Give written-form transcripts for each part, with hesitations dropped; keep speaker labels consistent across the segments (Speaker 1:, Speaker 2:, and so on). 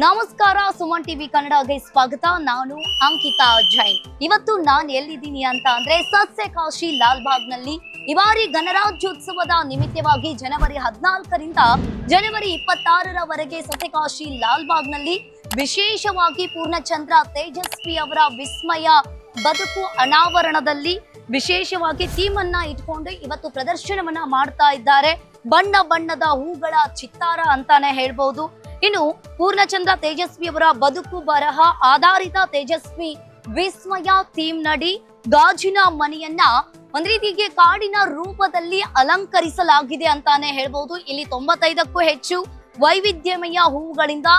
Speaker 1: ನಮಸ್ಕಾರ, ಸುಮನ್ ಟಿವಿ ಕನ್ನಡಗೆ ಸ್ವಾಗತ. ನಾನು ಅಂಕಿತಾ ಜೈನ್. ಇವತ್ತು ನಾನು ಎಲ್ಲಿದ್ದೀನಿ ಅಂತ ಅಂದ್ರೆ ಸಸ್ಯಕಾಶಿ ಲಾಲ್ಬಾಗ್ ನಲ್ಲಿ ಈ ಬಾರಿ ಗಣರಾಜ್ಯೋತ್ಸವದ ನಿಮಿತ್ತವಾಗಿ ಜನವರಿ 14ರಿಂದ ಜನವರಿ 26ರವರೆಗೆ ಸಸ್ಯಕಾಶಿ ಲಾಲ್ಬಾಗ್ ನಲ್ಲಿ ವಿಶೇಷವಾಗಿ ಪೂರ್ಣಚಂದ್ರ ತೇಜಸ್ವಿ ಅವರ ವಿಸ್ಮಯ ಬದುಕು ಅನಾವರಣದಲ್ಲಿ ವಿಶೇಷವಾಗಿ ಥೀಮ್ ಅನ್ನ ಇಟ್ಕೊಂಡು ಇವತ್ತು ಪ್ರದರ್ಶನವನ್ನ ಮಾಡ್ತಾ ಇದ್ದಾರೆ. ಬಣ್ಣ ಬಣ್ಣದ ಹೂಗಳ ಚಿತ್ತಾರ ಅಂತಾನೆ ಹೇಳ್ಬಹುದು. ಇನ್ನು ಪೂರ್ಣಚಂದ್ರ ತೇಜಸ್ವಿ ಅವರ ಬದುಕು ಬರಹ ಆಧಾರಿತ ತೇಜಸ್ವಿ ವಿಸ್ಮಯ ಥೀಮ್ ನಡಿ ಗಾಜಿನ ಮನೆಯನ್ನ ಒಂದ್ ರೀತಿಗೆ ಕಾಡಿನ ರೂಪದಲ್ಲಿ ಅಲಂಕರಿಸಲಾಗಿದೆ ಅಂತಾನೆ ಹೇಳ್ಬಹುದು. ಇಲ್ಲಿ 95ಕ್ಕೂ ಹೆಚ್ಚು ವೈವಿಧ್ಯಮಯ ಹೂಗಳಿಂದ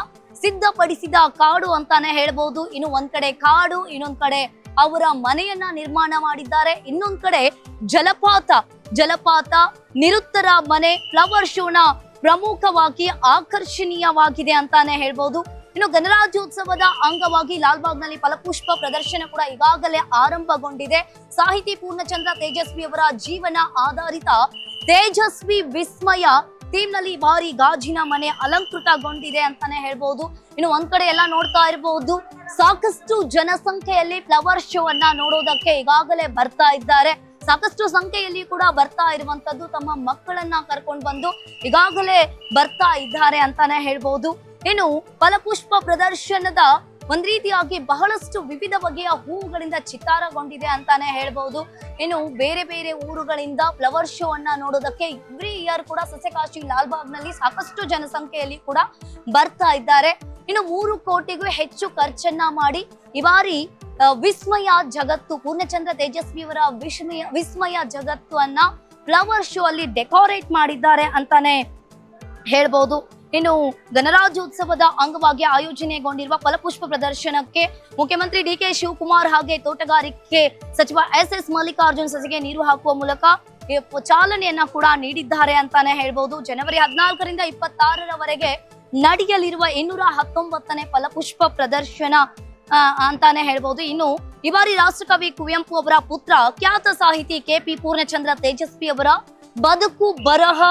Speaker 1: ಸಿದ್ಧಪಡಿಸಿದ ಕಾಡು ಅಂತಾನೆ ಹೇಳ್ಬಹುದು. ಇನ್ನು ಒಂದ್ ಕಡೆ ಕಾಡು, ಇನ್ನೊಂದ್ ಕಡೆ ಅವರ ಮನೆಯನ್ನ ನಿರ್ಮಾಣ ಮಾಡಿದ್ದಾರೆ. ಇನ್ನೊಂದ್ ಕಡೆ ಜಲಪಾತ ನಿರುತ್ತರ ಮನೆ ಫ್ಲವರ್ ಶೋನ ಪ್ರಮುಖವಾಗಿ ಆಕರ್ಷಣೀಯವಾಗಿದೆ ಅಂತಾನೆ ಹೇಳ್ಬಹುದು. ಇನ್ನು ಗಣರಾಜ್ಯೋತ್ಸವದ ಅಂಗವಾಗಿ ಲಾಲ್ಬಾಗ್ ನಲ್ಲಿ ಫಲಪುಷ್ಪ ಪ್ರದರ್ಶನ ಕೂಡ ಈಗಾಗಲೇ ಆರಂಭಗೊಂಡಿದೆ. ಸಾಹಿತಿ ಪೂರ್ಣಚಂದ್ರ ತೇಜಸ್ವಿ ಅವರ ಜೀವನ ಆಧಾರಿತ ತೇಜಸ್ವಿ ವಿಸ್ಮಯ ಥೀಮ್ ನಲ್ಲಿ ಭಾರಿ ಗಾಜಿನ ಮನೆ ಅಲಂಕೃತಗೊಂಡಿದೆ ಅಂತಾನೆ ಹೇಳ್ಬಹುದು. ಇನ್ನು ಒಂದ್ ಕಡೆ ಎಲ್ಲ ನೋಡ್ತಾ ಇರಬಹುದು, ಸಾಕಷ್ಟು ಜನಸಂಖ್ಯೆಯಲ್ಲಿ ಫ್ಲವರ್ ಶೋ ಅನ್ನ ನೋಡೋದಕ್ಕೆ ಈಗಾಗಲೇ ಬರ್ತಾ ಇದ್ದಾರೆ. ಸಾಕಷ್ಟು ಸಂಖ್ಯೆಯಲ್ಲಿ ಕೂಡ ಬರ್ತಾ ಇರುವಂತದ್ದು ತಮ್ಮ ಮಕ್ಕಳನ್ನ ಕರ್ಕೊಂಡು ಬಂದು ಈಗಾಗಲೇ ಬರ್ತಾ ಇದ್ದಾರೆ ಅಂತಾನೆ ಹೇಳ್ಬಹುದು. ಇನ್ನು ಫಲಪುಷ್ಪ ಪ್ರದರ್ಶನದ ಒಂದ್ ರೀತಿಯಾಗಿ ಬಹಳಷ್ಟು ವಿವಿಧ ಬಗೆಯ ಹೂಗಳಿಂದ ಚಿತ್ತಾರಗೊಂಡಿದೆ ಅಂತಾನೆ ಹೇಳ್ಬಹುದು. ಇನ್ನು ಬೇರೆ ಬೇರೆ ಊರುಗಳಿಂದ ಫ್ಲವರ್ ಶೋ ಅನ್ನ ನೋಡೋದಕ್ಕೆ ಎವ್ರಿ ಇಯರ್ ಕೂಡ ಸಸ್ಯಕಾಶಿ ಲಾಲ್ಬಾಗ್ ನಲ್ಲಿ ಸಾಕಷ್ಟು ಜನಸಂಖ್ಯೆಯಲ್ಲಿ ಕೂಡ ಬರ್ತಾ ಇದ್ದಾರೆ. ಇನ್ನು 3 ಕೋಟಿಗೂ ಹೆಚ್ಚು ಖರ್ಚನ್ನ ಮಾಡಿ ಈ ಬಾರಿ ವಿಸ್ಮಯ ಜಗತ್ತು ಪೂರ್ಣಚಂದ್ರ ತೇಜಸ್ವಿ ಅವರ ವಿಸ್ಮಯ ಜಗತ್ತು ಅನ್ನ ಫ್ಲವರ್ ಶೋ ಅಲ್ಲಿ ಡೆಕೋರೇಟ್ ಮಾಡಿದ್ದಾರೆ ಅಂತಾನೆ ಹೇಳ್ಬಹುದು. ಇನ್ನು ಗಣರಾಜ್ಯೋತ್ಸವದ ಅಂಗವಾಗಿ ಆಯೋಜನೆಗೊಂಡಿರುವ ಫಲಪುಷ್ಪ ಪ್ರದರ್ಶನಕ್ಕೆ ಮುಖ್ಯಮಂತ್ರಿ ಡಿ.ಕೆ. ಶಿವಕುಮಾರ್ ಹಾಗೆ ತೋಟಗಾರಿಕೆ ಸಚಿವ ಎಸ್ ಮಲ್ಲಿಕಾರ್ಜುನ್ ಸಸಿಗೆ ನೀರು ಹಾಕುವ ಮೂಲಕ ಚಾಲನೆಯನ್ನ ಕೂಡ ನೀಡಿದ್ದಾರೆ ಅಂತಾನೆ ಹೇಳ್ಬಹುದು. ಜನವರಿ 14ರಿಂದ 26ರವರೆಗೆ ನಡೆಯಲಿರುವ 219ನೇ ಫಲಪುಷ್ಪ ಪ್ರದರ್ಶನ ಅಂತಾನೆ ಹೇಳ್ಬಹುದು. ಇನ್ನು ಈ ಬಾರಿ ರಾಷ್ಟ್ರಕವಿ ಕುವೆಂಪು ಅವರ ಪುತ್ರ ಖ್ಯಾತ ಸಾಹಿತಿ ಕೆ.ಪಿ. ಪೂರ್ಣಚಂದ್ರ ತೇಜಸ್ವಿ ಅವರ ಬದುಕು ಬರಹ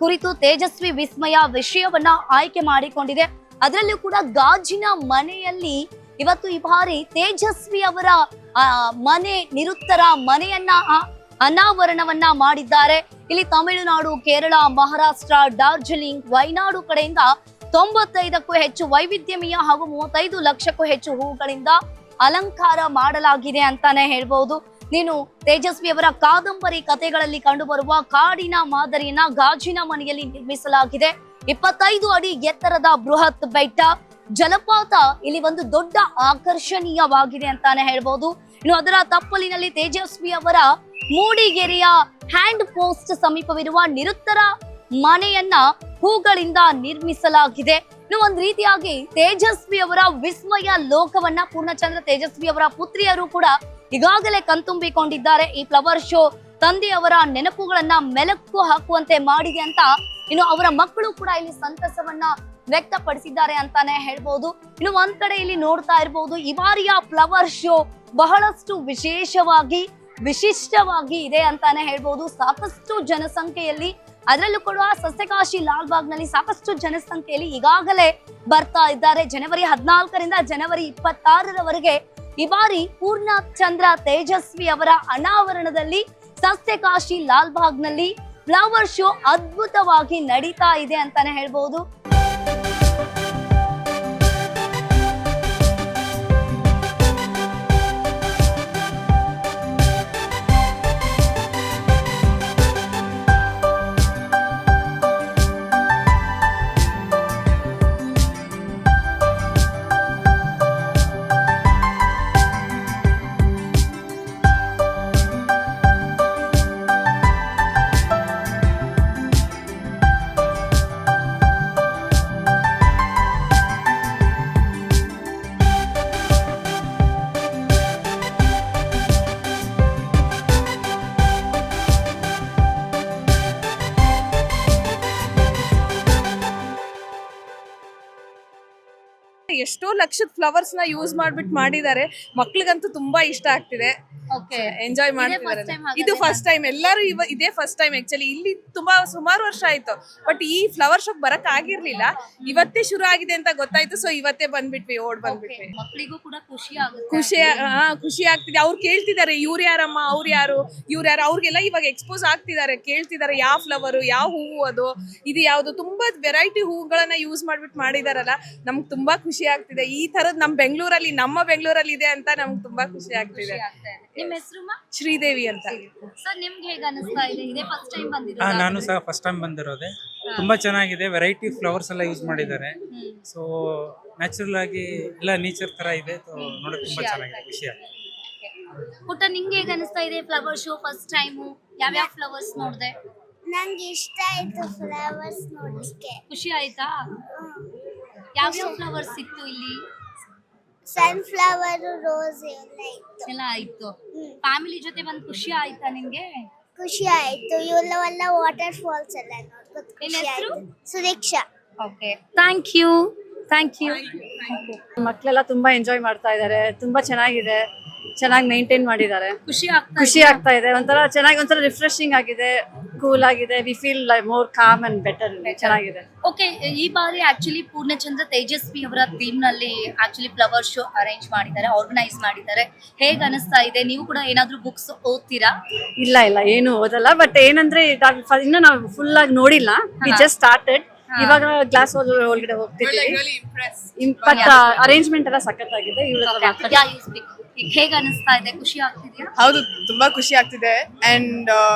Speaker 1: ಕುರಿತು ತೇಜಸ್ವಿ ವಿಸ್ಮಯ ವಿಷಯವನ್ನ ಆಯ್ಕೆ ಮಾಡಿಕೊಂಡಿದೆ. ಅದರಲ್ಲೂ ಕೂಡ ಗಾಜಿನ ಮನೆಯಲ್ಲಿ ಇವತ್ತು ಈ ಬಾರಿ ತೇಜಸ್ವಿ ಅವರ ಮನೆ ನಿರುತ್ತರ ಮನೆಯನ್ನ ಅನಾವರಣವನ್ನ ಮಾಡಿದ್ದಾರೆ. ಇಲ್ಲಿ ತಮಿಳುನಾಡು, ಕೇರಳ, ಮಹಾರಾಷ್ಟ್ರ, ಡಾರ್ಜಿಲಿಂಗ್, ವಯನಾಡು ಕಡೆಯಿಂದ 95ಕ್ಕೂ ಹೆಚ್ಚು ವೈವಿಧ್ಯಮಯ ಹಾಗೂ 35 ಲಕ್ಷಕ್ಕೂ ಹೆಚ್ಚು ಹೂಗಳಿಂದ ಅಲಂಕಾರ ಮಾಡಲಾಗಿದೆ ಅಂತಾನೆ ಹೇಳ್ಬಹುದು. ನೀನು ತೇಜಸ್ವಿ ಅವರ ಕಾದಂಬರಿ ಕಥೆಗಳಲ್ಲಿ ಕಂಡುಬರುವ ಕಾಡಿನ ಮಾದರಿಯನ್ನ ಗಾಜಿನ ಮನೆಯಲ್ಲಿ ನಿರ್ಮಿಸಲಾಗಿದೆ. 25 ಅಡಿ ಎತ್ತರದ ಬೃಹತ್ ಬೆಟ್ಟ, ಜಲಪಾತ ಇಲ್ಲಿ ಒಂದು ದೊಡ್ಡ ಆಕರ್ಷಣೀಯವಾಗಿದೆ ಅಂತಾನೆ ಹೇಳ್ಬಹುದು. ಇನ್ನು ಅದರ ತಪ್ಪಲಿನಲ್ಲಿ ತೇಜಸ್ವಿ ಅವರ ಮೂಡಿಗೆರೆಯ ಹ್ಯಾಂಡ್ ಪೋಸ್ಟ್ ಸಮೀಪವಿರುವ ನಿರುತ್ತರ ಮನೆಯನ್ನ ಹೂಗಳಿಂದ ನಿರ್ಮಿಸಲಾಗಿದೆ. ಇನ್ನು ಒಂದ್ ರೀತಿಯಾಗಿ ತೇಜಸ್ವಿ ಅವರ ವಿಸ್ಮಯ ಲೋಕವನ್ನ ಪೂರ್ಣಚಂದ್ರ ತೇಜಸ್ವಿ ಅವರ ಪುತ್ರಿಯರು ಕೂಡ ಈಗಾಗಲೇ ಕಣ್ತುಂಬಿಕೊಂಡಿದ್ದಾರೆ. ಈ ಫ್ಲವರ್ ಶೋ ತಂದೆಯವರ ನೆನಪುಗಳನ್ನ ಮೆಲುಕು ಹಾಕುವಂತೆ ಮಾಡಿದೆ ಅಂತ ಇನ್ನು ಅವರ ಮಕ್ಕಳು ಕೂಡ ಇಲ್ಲಿ ಸಂತಸವನ್ನ ವ್ಯಕ್ತಪಡಿಸಿದ್ದಾರೆ ಅಂತಾನೆ ಹೇಳ್ಬಹುದು. ಇನ್ನು ಒಂದ್ ಕಡೆ ಇಲ್ಲಿ ನೋಡ್ತಾ ಇರಬಹುದು, ಈ ಬಾರಿಯ ಫ್ಲವರ್ ಶೋ ಬಹಳಷ್ಟು ವಿಶಿಷ್ಟವಾಗಿ ಇದೆ ಅಂತಾನೆ ಹೇಳ್ಬಹುದು. ಸಾಕಷ್ಟು ಜನಸಂಖ್ಯೆಯಲ್ಲಿ, ಅದರಲ್ಲೂ ಕೂಡ ಸಸ್ಯಕಾಶಿ ಲಾಲ್ಬಾಗ್ ನಲ್ಲಿ ಸಾಕಷ್ಟು ಜನಸಂಖ್ಯೆಯಲ್ಲಿ ಈಗಾಗಲೇ ಬರ್ತಾ ಇದ್ದಾರೆ. ಜನವರಿ 14ರಿಂದ ಜನವರಿ 26ರವರೆಗೆ ಈ ಬಾರಿ ಪೂರ್ಣಚಂದ್ರ ತೇಜಸ್ವಿ ಅವರ ಅನಾವರಣದಲ್ಲಿ ಸಸ್ಯಕಾಶಿ ಲಾಲ್ಬಾಗ್ ನಲ್ಲಿ ಫ್ಲವರ್ ಶೋ ಅದ್ಭುತವಾಗಿ ನಡೀತಾ ಇದೆ ಅಂತಾನೆ ಹೇಳ್ಬಹುದು.
Speaker 2: ಎಷ್ಟೋ ಲಕ್ಷದ ಫ್ಲವರ್ಸ್ ನ ಯೂಸ್ ಮಾಡ್ಬಿಟ್ಟು ಮಾಡಿದ್ದಾರೆ. ಮಕ್ಳಿಗಂತೂ ತುಂಬಾ ಇಷ್ಟ ಆಗ್ತಿದೆ, ಎಂಜಾಯ್ ಮಾಡ್ತಿದ್ದಾರೆ. ಇದು ಫಸ್ಟ್ ಟೈಮ್, ಎಲ್ಲರೂ ಇದೇ ಫಸ್ಟ್ ಟೈಮ್ ಆಕ್ಚುಲಿ. ಇಲ್ಲಿ ತುಂಬಾ ಸುಮಾರು ವರ್ಷ ಆಯ್ತು, ಬಟ್ ಈ ಫ್ಲವರ್ ಶೋಕ್ ಬರಕ್ ಆಗಿರ್ಲಿಲ್ಲ. ಇವತ್ತೇ ಶುರು ಆಗಿದೆ ಅಂತ ಗೊತ್ತಾಯ್ತು, ಸೊ ಇವತ್ತೇ ಬಂದ್ಬಿಟ್ವಿ, ಬಂದ್ಬಿಟ್ವಿ.
Speaker 1: ಮಕ್ಕಳಿಗೂ ಕೂಡ ಖುಷಿ
Speaker 2: ಖುಷಿ ಆಗ್ತಿದೆ. ಅವ್ರು ಕೇಳ್ತಿದ್ದಾರೆ ಇವ್ರು ಯಾರಮ್ಮ, ಅವ್ರು ಯಾರು, ಅವ್ರಿಗೆಲ್ಲ ಇವಾಗ ಎಕ್ಸ್ಪೋಸ್ ಆಗ್ತಿದ್ದಾರೆ, ಕೇಳ್ತಿದ್ದಾರೆ ಯಾವ ಫ್ಲವರ್, ಯಾವ ಹೂವು, ಇದು ಯಾವ್ದು. ತುಂಬಾ ವೆರೈಟಿ ಹೂಗಳನ್ನ ಯೂಸ್ ಮಾಡ್ಬಿಟ್ಟು ಮಾಡಿದಾರಲ್ಲ, ನಮ್ಗೆ ತುಂಬಾ ಖುಷಿ ಆಗ್ತಿದೆ. ಈ ತರದ್ ನಮ್ಮ ಬೆಂಗಳೂರಲ್ಲಿ ಇದೆ ಅಂತ ನಮ್ಗೆ ತುಂಬಾ ಖುಷಿ ಆಗ್ತಿದೆ.
Speaker 1: ನಿಮ್ಮ ಹೆಸರು
Speaker 2: ಶ್ರೀದೇವಿ ಅಂತ.
Speaker 1: ಸರ್ ನಿಮ್ಗೆ ಹೇಗೆ ಅನಿಸ್ತಾ ಇದೆ? ಇದೇ ಫಸ್ಟ್ ಟೈಮ್ ಬಂದಿರೋದಾ?
Speaker 3: ನಾನು ಸಹ ಫಸ್ಟ್ ಟೈಮ್ ಬಂದಿರೋದೆ. ತುಂಬಾ ಚೆನ್ನಾಗಿದೆ, ವೆರೈಟಿ ಫ್ಲವರ್ಸ್ ಎಲ್ಲ ಯೂಸ್ ಮಾಡಿದ್ದಾರೆ. ಸೊ ನ್ಯಾಚುರಲ್ ಆಗಿ ಎಲ್ಲ ನೇಚರ್ ತರ ಇದೆ, ನೋಡೋಕೆ ತುಂಬಾ ಚೆನ್ನಾಗಿದೆ, ಖುಷಿ ಆಗ್ತದೆ.
Speaker 1: ಪುಟ್ಟ ನಿಂಗೆ ಹೇಗೆ ಅನಿಸ್ತಾ ಇದೆ ಫ್ಲವರ್ ಶೋ ಫಸ್ಟ್ ಟೈಮು? ಯಾವ್ಯಾವ ಫ್ಲವರ್ಸ್ ನೋಡಿದೆ?
Speaker 4: ನಂಗೆ ಇಷ್ಟ ಆಯ್ತು ಫ್ಲವರ್ಸ್ ನೋಡ್ಲಿಕ್ಕೆ.
Speaker 1: ಖುಷಿ ಆಯ್ತಾ? ಯಾವ್ಯಾವ ಫ್ಲವರ್ಸ್ ಇತ್ತು ಇಲ್ಲಿ?
Speaker 4: ಸನ್ಫ್ಲವರ್, ರೋಸ್
Speaker 1: ಎಲ್ಲ ಆಯ್ತು. ಫ್ಯಾಮಿಲಿ ಜೊತೆ ಬಂದು ಖುಷಿ ಆಯ್ತಾ ನಿಮ್ಗೆ?
Speaker 4: ಖುಷಿ ಆಯ್ತು. ಇವರೆಲ್ಲ ವಾಟರ್ ಫಾಲ್ಸ್ ಎಲ್ಲ ನೋಡ್ಕೊಂಡು ಖುಷಿ ಆಯ್ತು. ಸುದೀಕ್ಷಾ.
Speaker 1: Okay, thank you.
Speaker 5: ಮಕ್ಕಳೆಲ್ಲ ತುಂಬಾ ಎಂಜಾಯ್ ಮಾಡ್ತಾ ಇದ್ದಾರೆ. ತುಂಬಾ ಚೆನ್ನಾಗಿದೆ, ಚೆನ್ನಾಗಿ ಮೇಂಟೈನ್ ಮಾಡಿದ್ದಾರೆ. ಖುಷಿ ಆಗ್ತಾ ಇದೆ. ಒಂಥರ ರಿಫ್ರೆಶಿಂಗ್ ಆಗಿದೆ, ಕೂಲ್ ಆಗಿದೆ. We feel more com and better. ಚೆನ್ನಾಗಿದೆ.
Speaker 1: ಓಕೆ, ಈ ಬಾರಿ ಆಕ್ಚುಲಿ ಪೂರ್ಣಚಂದ್ರ ತೇಜಸ್ವಿ ಅವರ ಥೀಮ್ ನಲ್ಲಿ ಆಕ್ಚುಲಿ ಫ್ಲವರ್ ಶೋ ಅರೇಂಜ್ ಮಾಡಿದ್ದಾರೆ, ಆರ್ಗನೈಸ್ ಮಾಡಿದ್ದಾರೆ. ಹೇಗೆ ಅನಿಸ್ತಾ ಇದೆ? ನೀವು ಕೂಡ ಏನಾದ್ರೂ ಬುಕ್ಸ್ ಓದ್ತೀರಾ?
Speaker 5: ಇಲ್ಲ ಏನು ಓದಲ್ಲ. ಬಟ್ ಏನಂದ್ರೆ ಇನ್ನು ನಾವು ಫುಲ್ ಆಗಿ ನೋಡಿಲ್ಲ. We just started. ಇವಾಗ ಗ್ಲಾಸ್ ಒಳಗಡೆ ಹೋಗ್ತಿದ್ದೀವಿ. ಬಟ್ ಅರೇಂಜ್ಮೆಂಟ್ ಎಲ್ಲ ಸಖತ್ತಾಗಿದೆ.
Speaker 1: ಹೇಗೆ ಅನಿಸ್ತಾ ಇದೆ? ಖುಷಿ ಆಗ್ತಿದೆಯಾ?
Speaker 2: ಹೌದು, ತುಂಬಾ ಖುಷಿ ಆಗ್ತಿದೆ. ಅಂಡ್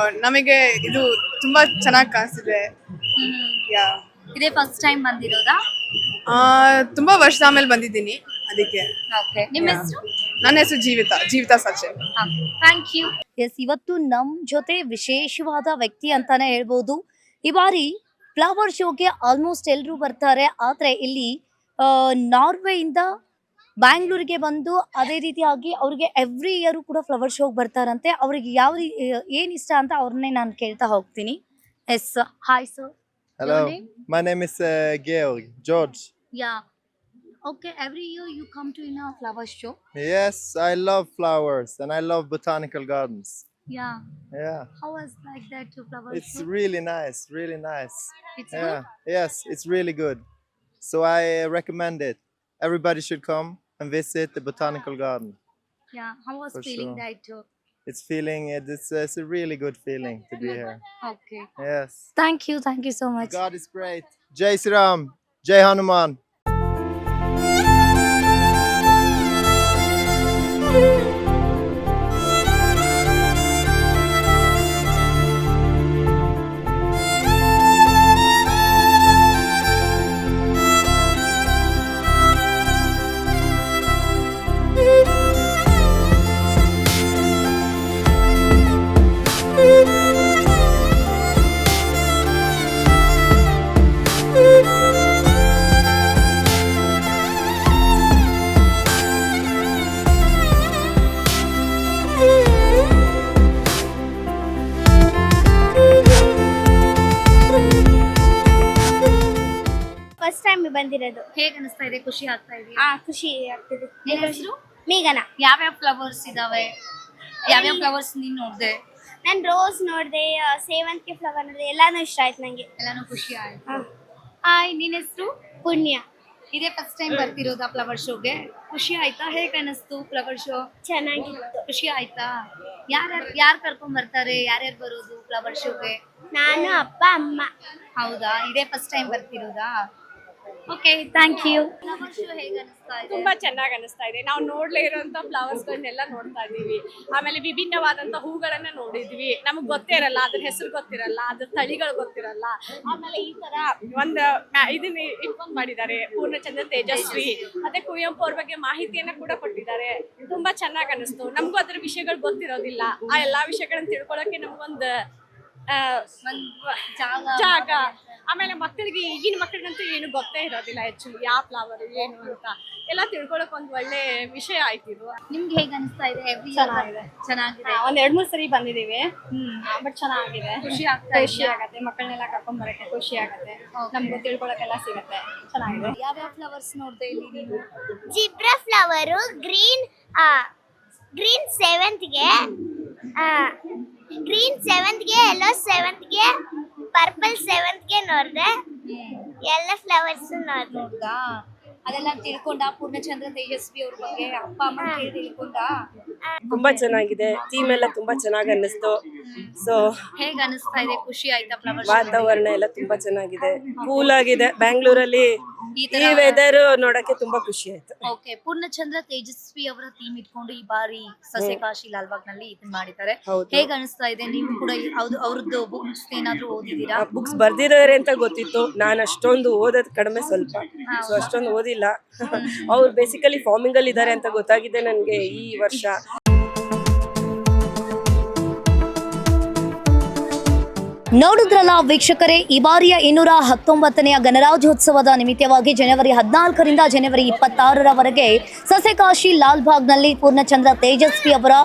Speaker 2: ನಮಗೆ ಇದು ತುಂಬಾ ಚೆನ್ನಾಗಿ ಕಾಣಿಸ್ತಿದೆ.
Speaker 1: ಇದೇ ಫಸ್ಟ್ ಟೈಮ್ ಬಂದಿರೋದಾ?
Speaker 2: ತುಂಬಾ ವರ್ಷದ ಆಮೇಲೆ ಬಂದಿದ್ದೀನಿ, ಅದಕ್ಕೆ.
Speaker 1: ನಿಮ್ಮ ಹೆಸರು?
Speaker 2: ನನ್ನ ಹೆಸರು Jeevitha Sachin.
Speaker 1: Thank you. Yes, ಇವತ್ತು ನಮ್ ಜೊತೆ ವಿಶೇಷವಾದ ವ್ಯಕ್ತಿ ಅಂತಾನೆ ಹೇಳ್ಬೋದು. ಈ ಬಾರಿ ಫ್ಲವರ್ ಶೋಗೆ ಆಲ್ಮೋಸ್ಟ್ ಎಲ್ಲರೂ ಬರ್ತಾರೆ. ಆದ್ರೆ ಇಲ್ಲಿ ನಾರ್ವೆಯಿಂದ ಬ್ಯಾಂಗ್ಳೂರಿಗೆ ಬಂದು ಅದೇ ರೀತಿಯಾಗಿ ಅವ್ರಿಗೆ ಎವ್ರಿ ಇಯರ್ ಕೂಡ ಫ್ಲವರ್ ಶೋಗೆ ಬರ್ತಾರಂತೆ. ಅವ್ರಿಗೆ ಏನ್ ಇಷ್ಟ ಅಂತ ಅವ್ರನ್ನೇ ನಾನು ಕೇಳ್ತಾ ಹೋಗ್ತೀನಿ. Yes, hi sir.
Speaker 6: Hello, my name is George.
Speaker 1: Yeah. Okay, every year you come to a flower show?
Speaker 6: Yes, I love flowers and I love botanical gardens.
Speaker 1: Yeah.
Speaker 6: Yeah.
Speaker 1: How was like that flower
Speaker 6: It's
Speaker 1: show?
Speaker 6: really nice, really nice.
Speaker 1: It's
Speaker 6: Yeah.
Speaker 1: good?
Speaker 6: Yes, it's really good. So I recommend it. Everybody should come and visit the botanical garden.
Speaker 1: Yeah. How was
Speaker 6: For
Speaker 1: feeling
Speaker 6: sure.
Speaker 1: that?
Speaker 6: It's a really good feeling to be here.
Speaker 1: Okay.
Speaker 6: Yes.
Speaker 1: Thank you so much.
Speaker 6: God is great. Jai Sri Ram, Jai Hanuman.
Speaker 4: First time ಬಂದಿರೋದು.
Speaker 1: ಹೇಗೆ ಅನಿಸ್ತಾ ಇದೆ? ಖುಷಿ ಆಗ್ತಾ ಇದೆಯಾ?
Speaker 4: ಖುಷಿ ಆಗ್ತಿದೆ.
Speaker 1: ನಿನ್ನ ಹೆಸರು?
Speaker 4: ಮೇಘನಾ.
Speaker 1: ಯಾವ್ಯಾವ ಫ್ಲವರ್ಸ್ ಇದಾವೆ? ಯಾವ್ಯಾವ ಫ್ಲವರ್ಸ್ ನೀನ್ ನೋಡ್ದೆ?
Speaker 4: ನಾನು ರೋಸ್ ನೋಡಿದೆ, ಸೇವಂತಿಗೆ ಫ್ಲವರ್ ನೋಡಿದೆ. ಎಲ್ಲಾನು ಇಷ್ಟ ಆಯ್ತು ನಂಗೆ.
Speaker 1: ಎಲ್ಲಾನು ಖುಷಿ ಆಯ್ತು. ಹಾಯ್, ನಿನ್ನ ಹೆಸರು?
Speaker 4: ಪುಣ್ಯ.
Speaker 1: ಇದೇ ಫಸ್ಟ್ ಟೈಮ್ ಬರ್ತಿರೋದಾ ಫ್ಲವರ್ ಶೋಗೆ? ಖುಷಿ ಆಯ್ತಾ? ಹೇಗೆ ಅನಿಸ್ತು ಫ್ಲವರ್ ಶೋ?
Speaker 4: ಚೆನ್ನಾಗಿತ್ತು.
Speaker 1: ಖುಷಿ ಆಯ್ತಾ? ಯಾರು ಕರ್ಕೊಂಡ್ ಬರ್ತಾರೆ? ಯಾರ್ಯಾರು ಬರೋದು ಫ್ಲವರ್ ಶೋಗೆ?
Speaker 4: ನಾನು, ಅಪ್ಪ, ಅಮ್ಮ.
Speaker 1: ಹೌದಾ? ಇದೇ ಫಸ್ಟ್ ಟೈಮ್ ಬರ್ತಿರೋದಾ? Okay, thank you. Flower show ಹೇಗೆ ಅನಿಸ್ತಾ ಇದೆ?
Speaker 2: ತುಂಬಾ ಚೆನ್ನಾಗಿ ಅನಿಸ್ತಾ ಇದೆ. ನಾವು ನೋಡ್ಲೇ ಇರೋಂಥ ಫ್ಲವರ್ಸ್ಗಳನ್ನೆಲ್ಲ ನೋಡ್ತಾ ಇದೀವಿ. ಆಮೇಲೆ ವಿಭಿನ್ನವಾದಂಥ ಹೂಗಳನ್ನ ನೋಡಿದ್ವಿ. ನಮಗೆ ಗೊತ್ತೇ ಇರಲ್ಲ, ಅದ್ರ ಹೆಸರು ಗೊತ್ತಿರಲ್ಲ, ಅದ್ರ ತಳಿಗಳು ಗೊತ್ತಿರಲ್ಲ. ಆಮೇಲೆ ಈ ತರ ಒಂದು ಇದನ್ನ ಇಟ್ಕೊಂಡ್ ಮಾಡಿದ್ದಾರೆ ಪೂರ್ಣಚಂದ್ರ ತೇಜಸ್ವಿ. ಮತ್ತೆ ಕುವೆಂಪು ಅವ್ರ ಬಗ್ಗೆ ಮಾಹಿತಿಯನ್ನ ಕೂಡ ಕೊಟ್ಟಿದ್ದಾರೆ. ತುಂಬಾ ಚೆನ್ನಾಗಿ ಅನಿಸ್ತು. ನಮಗೂ ಅದ್ರ ವಿಷಯಗಳು ಗೊತ್ತಿರೋದಿಲ್ಲ. ಆ ಎಲ್ಲಾ ವಿಷಯಗಳನ್ನ ತಿಳ್ಕೊಳಕ್ಕೆ ನಮ್ಗೊಂದು ಜಾಗ ಆಮೇಲೆ ಮಕ್ಕಳಿಗೆ ಈಗಿನ ಮಕ್ಕಳಿಗಂತೂ ಏನು ಗೊತ್ತೇ ಇರೋದಿಲ್ಲ ಆಕ್ಚುಲಿ ಯಾವ ಫ್ಲವರ್ ಏನು ಅಂತ ಎಲ್ಲ ತಿಳ್ಕೊಳಕ್ ಒಂದ್ ಒಳ್ಳೆ ವಿಷಯ ಆಯ್ತು ಇದು.
Speaker 1: ನಿಮ್ಗೆ ಹೇಗೆ ಅನಿಸ್ತಾ ಇದೆ? ಚೆನ್ನಾಗಿದೆ.
Speaker 2: ಒಂದ್ 2-3 ಸರಿ ಬಂದಿದೀವಿ, ಬಟ್ ಚೆನ್ನಾಗಿದೆ.
Speaker 1: ಖುಷಿ
Speaker 2: ಆಗತ್ತೆ, ಮಕ್ಕಳನ್ನೆಲ್ಲ ಕರ್ಕೊಂಡ್ ಬರಕ್ಕೆ ಖುಷಿ ಆಗತ್ತೆ, ನಮ್ಗೆ ತಿಳ್ಕೊಳಕ್ಕೆಲ್ಲ ಸಿಗತ್ತೆ, ಚೆನ್ನಾಗಿದೆ.
Speaker 1: ಯಾವ್ಯಾವ ಫ್ಲವರ್ಸ್ ನೋಡ್ದೆ ಇಲ್ಲಿ ನೀವು?
Speaker 4: ಜಿಬ್ರಾ ಫ್ಲವರು ಗ್ರೀನ್ 7th-ಗೆ, ಗ್ರೀನ್ 7th-ಗೆ, ಯೆಲ್ಲೋ 7th-ಗೆ, ಪರ್ಪಲ್ 7th-ಗೆ ನೋಡಿದೆ. ಎಲ್ಲ ಫ್ಲವರ್ಸ್ ನೋಡಿದೆ.
Speaker 1: ಹೌದಾ? ಅದೆಲ್ಲ ತಿಳ್ಕೊಂಡ ಪೂರ್ಣಚಂದ್ರ ತೇಜಸ್ವಿ ಅವ್ರ ಬಗ್ಗೆ ಅಪ್ಪ ಅಮ್ಮ ತಿಳ್ಕೊಂಡ?
Speaker 7: ತುಂಬಾ ಚೆನ್ನಾಗಿದೆ, ಥೀಮ್ ಎಲ್ಲ ತುಂಬಾ ಚೆನ್ನಾಗಿ ಅನ್ನಿಸ್ತು. ಸೊ
Speaker 1: ಹೇಗ್ ಅನಿಸ್ತಾ ಇದೆ? ಖುಷಿ ಆಯ್ತಾ ಫ್ಲವರ್?
Speaker 7: ವಾತಾವರಣ ಎಲ್ಲ ತುಂಬಾ ಚೆನ್ನಾಗಿದೆ, ಕೂಲ್ ಆಗಿದೆ. ಬ್ಯಾಂಗ್ಳೂರಲ್ಲಿ ಈ ವೆದರ್ ನೋಡಕ್ಕೆ ತುಂಬಾ ಖುಷಿ ಆಯ್ತು.
Speaker 1: ಓಕೆ, ಪೂರ್ಣಚಂದ್ರ ತೇಜಸ್ವಿ ಅವರ ಥೀಮ್ ಇಟ್ಕೊಂಡು ಈ ಬಾರಿ ಸಸ್ಯಕಾಶಿ ಲಾಲ್ಬಾಗ್ ನಲ್ಲಿ ಇದನ್ನ ಮಾಡಿದ್ದಾರೆ.
Speaker 7: ಹೌದು.
Speaker 1: ಹೇಗ್ ಅನಿಸ್ತಾ ಇದೆ? ನೀವು ಕೂಡ ಅವ್ರದ್ದು ಬುಕ್ಸ್ ಏನಾದ್ರು ಓದಿದೀರಾ?
Speaker 7: ಬುಕ್ಸ್ ಬರ್ದಿದ್ದಾರೆ ಅಂತ ಗೊತ್ತಿತ್ತು, ನಾನು ಅಷ್ಟೊಂದು ಓದೋದು ಕಡಿಮೆ, ಸ್ವಲ್ಪ ಸೊ ಅಷ್ಟೊಂದು ಓದಿಲ್ಲ. ಅವ್ರು ಬೇಸಿಕಲಿ ಫಾರ್ಮಿಂಗ್ ಅಲ್ಲಿ ಇದ್ದಾರೆ ಅಂತ ಗೊತ್ತಾಗಿದೆ ನನಗೆ ಈ ವರ್ಷ.
Speaker 1: ನೋಡಿದ್ರಲ್ಲ ವೀಕ್ಷಕರೇ, ಈ ಬಾರಿಯ 219ನೇ ಗಣರಾಜ್ಯೋತ್ಸವದ ನಿಮಿತ್ತವಾಗಿ ಜನವರಿ 14ರಿಂದ ಜನವರಿ 26ರವರೆಗೆ ಸಸ್ಯಕಾಶಿ ಲಾಲ್ಬಾಗ್ನಲ್ಲಿ ಪೂರ್ಣಚಂದ್ರ ತೇಜಸ್ವಿ ಅವರ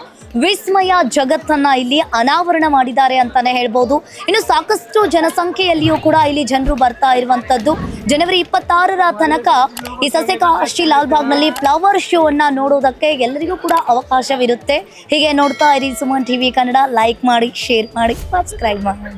Speaker 1: ವಿಸ್ಮಯ ಜಗತ್ತನ್ನ ಇಲ್ಲಿ ಅನಾವರಣ ಮಾಡಿದ್ದಾರೆ ಅಂತಾನೆ ಹೇಳ್ಬೋದು. ಇನ್ನು ಸಾಕಷ್ಟು ಜನಸಂಖ್ಯೆಯಲ್ಲಿಯೂ ಕೂಡ ಇಲ್ಲಿ ಜನರು ಬರ್ತಾ ಇರುವಂತದ್ದು. ಜನವರಿ 26ರ ತನಕ ಈ ಸಸ್ಯಕಾಶಿ ಲಾಲ್ಬಾಗ್ನಲ್ಲಿ ಫ್ಲವರ್ ಶೋ ಅನ್ನ ನೋಡೋದಕ್ಕೆ ಎಲ್ಲರಿಗೂ ಕೂಡ ಅವಕಾಶವಿರುತ್ತೆ. ಹೀಗೆ ನೋಡ್ತಾ ಇರಿ ಸುಮನ್ ಟಿವಿ ಕನ್ನಡ. ಲೈಕ್ ಮಾಡಿ, ಶೇರ್ ಮಾಡಿ, ಸಬ್ಸ್ಕ್ರೈಬ್ ಮಾಡಿ.